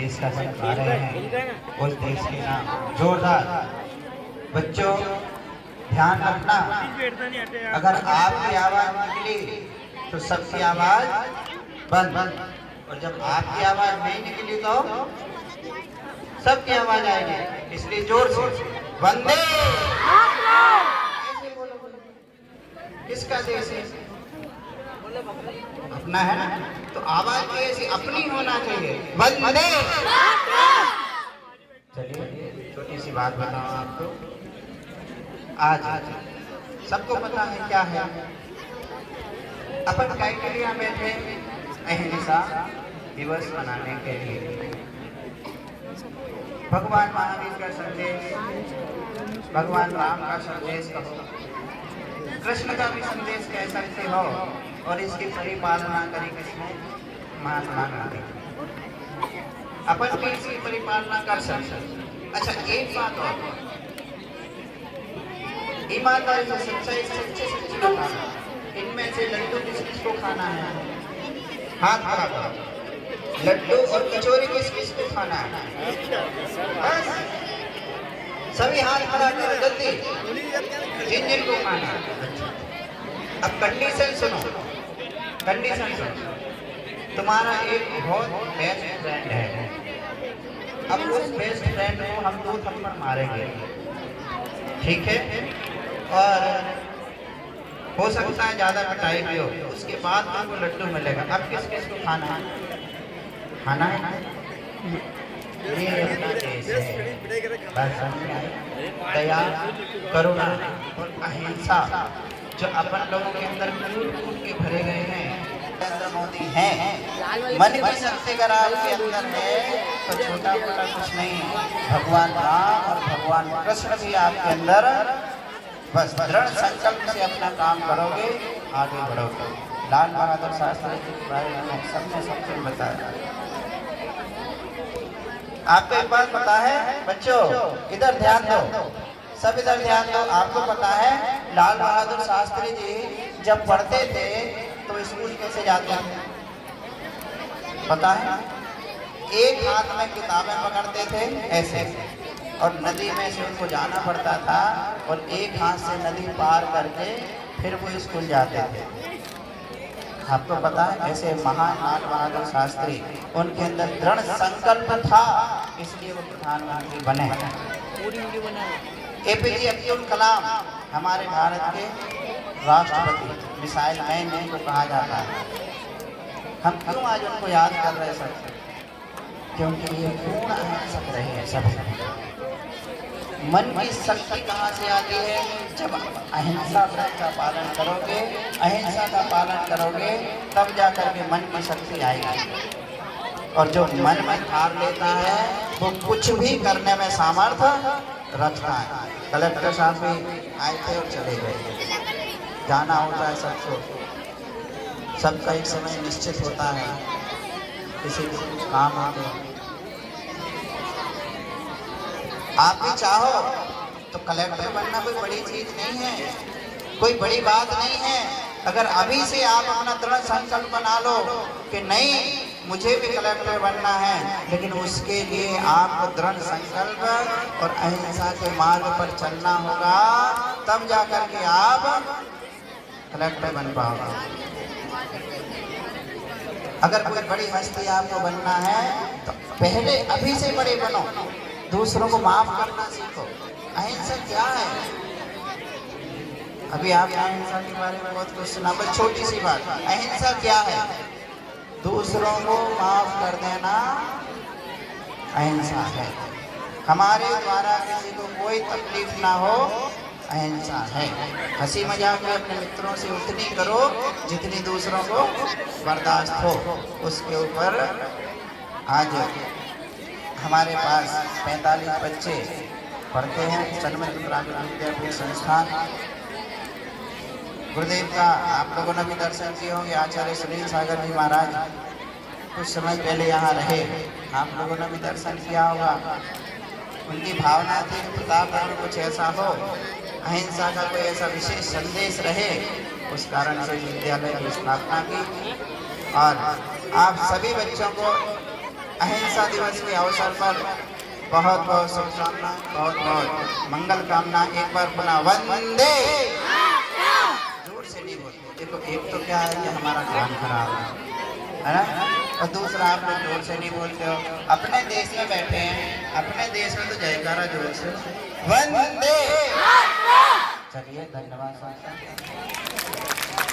देश का चमका रहे हैं, उस देश के नाम जोरदार। बच्चों ध्यान रखना, अगर आपकी आवाज निकली तो सबकी आवाज बंद, और जब आपकी आवाज नहीं निकली तो सबकी आवाज आएगी। इसलिए जोर से वंदे। ऐसे बोलो। किसका देश है? अपना है ना, तो आवाज भी ऐसी अपनी होना चाहिए, वंदे। चलिए छोटी सी बात बताऊं आपको। आज सबको पता है क्या है, अपन क्राइटेरिया में थे अहिंसा दिवस मनाने के लिए। भगवान महावीर का संदेश, भगवान राम का संदेश कहो, कृष्ण का भी संदेश कह सकते हो, और इसकी परिपालना करी किसने? महात्मा गांधी। अपन भी इसकी परिपालना कर सकते। अच्छा एक बात और, ईमानदारी से सच्चाई सच्चे खाना, इनमें से लड्डू किस को खाना है? हाथ खड़ा करो। लड्डू और कचौरी किस को खाना है? बस सभी हाथ खड़ा करो जल्दी, जिन को खाना है। अब कंडीशन सुनो, कंडीशन सुनो। तुम्हारा एक बहुत बेस्ट फ्रेंड है, अब उस बेस्ट फ्रेंड को हम 2 थप्पड़ मारेंगे, ठीक है? और हो सकता है ज्यादा पिटाई भी हो, उसके बाद तुमको लड्डू मिलेगा। अब किस किस को खाना है? खाना है ये अपना देश है। बस दया, करुणा और अहिंसा जो अपन लोगों के अंदर कूट के भरे गए हैं, नरेंद्र मोदी हैं। मन की शक्ति अगर आपके अंदर है तो छोटा मोटा कुछ नहीं, भगवान राम और भगवान कृष्ण भी आपके अंदर। बस दृढ़ संकल्प से अपना काम करोगे, आगे बढ़ोगे। लाल बहादुर शास्त्री जी के बारे में सबने सबसे बताया। आपको एक बात पता है बच्चों, इधर ध्यान दो, सब इधर ध्यान दो। आपको पता है लाल बहादुर शास्त्री जी जब पढ़ते थे तो स्कूल कैसे जाते थे? पता है? एक हाथ में किताबें पकड़ते थे ऐसे, और नदी में से उनको जाना पड़ता था, और एक हाथ से नदी पार करके फिर वो स्कूल जाते थे। आपको पता है ऐसे महान लाल बहादुर शास्त्री, उनके अंदर दृढ़ संकल्प था, इसलिए वो प्रधानमंत्री बने। एपीजे अब्दुल कलाम हमारे भारत के राष्ट्रपति, मिसाइल मैन को कहा जाता है। हम क्यों आज उनको याद कर रहे हैं सर? क्योंकि ये पूर्ण अहिंसक रहे हैं सब। मन की शक्ति कहाँ से आती है? जब अहिंसा व्रत का पालन करोगे, अहिंसा का पालन करोगे, तब जाकर के मन की शक्ति आएगी। और जो मन में ठान लेता है वो कुछ भी करने में सामर्थ्य रखता है। कलेक्टर साहब भी आए थे और चले गए, जाना होता है सबको, सबका एक समय निश्चित होता है, किसी को कुछ काम आते हैं। आप भी चाहो तो कलेक्टर बनना कोई बड़ी चीज नहीं है, कोई बड़ी बात नहीं है। अगर अभी से आप अपना दृढ़ संकल्प बना लो कि नहीं मुझे भी कलेक्टर बनना है, लेकिन उसके लिए आपको दृढ़ संकल्प और अहिंसा के मार्ग पर चलना होगा, तब जाकर के आप कलेक्टर बन पाओगे। अगर कोई बड़ी हस्ती आपको बनना है तो पहले अभी से बड़े बनो, दूसरों को माफ करना सीखो। अहिंसा क्या है? अभी आपने अहिंसा के बारे में बहुत कुछ सुना, बस छोटी सी बात, अहिंसा क्या है? दूसरों को माफ कर देना अहिंसा है। हमारे द्वारा किसी को कोई तकलीफ ना हो, अहिंसा है। हंसी मजाक में अपने मित्रों से उतनी करो जितनी दूसरों को बर्दाश्त हो। उसके ऊपर आज हमारे पास 45 बच्चे पढ़ते हैं सन्मित्र प्राथमिक विद्यापीठ संस्थान। गुरुदेव का आप लोगों ने भी दर्शन किए होंगे। आचार्य सुनील सागर जी महाराज कुछ समय पहले यहाँ रहे, आप लोगों ने भी दर्शन किया होगा। उनकी भावना थी कि प्रतापगढ़ में कुछ ऐसा हो, अहिंसा का कोई ऐसा विशेष संदेश रहे, उस कारण से विद्यालय की स्थापना की। और आप सभी बच्चों को अहिंसा स्वतंत्रता दिवस के अवसर पर बहुत बहुत शुभकामना, बहुत बहुत मंगल कामना। एक बार पुनः वंदे। जोर से नहीं बोलते। देखो एक तो क्या है कि हमारा कान खराब है ना, और दूसरा आप लोग जोर से नहीं बोलते हो। अपने देश में बैठे हैं, अपने देश में तो जयकारा जोर से वंदे। चलिए धन्यवाद।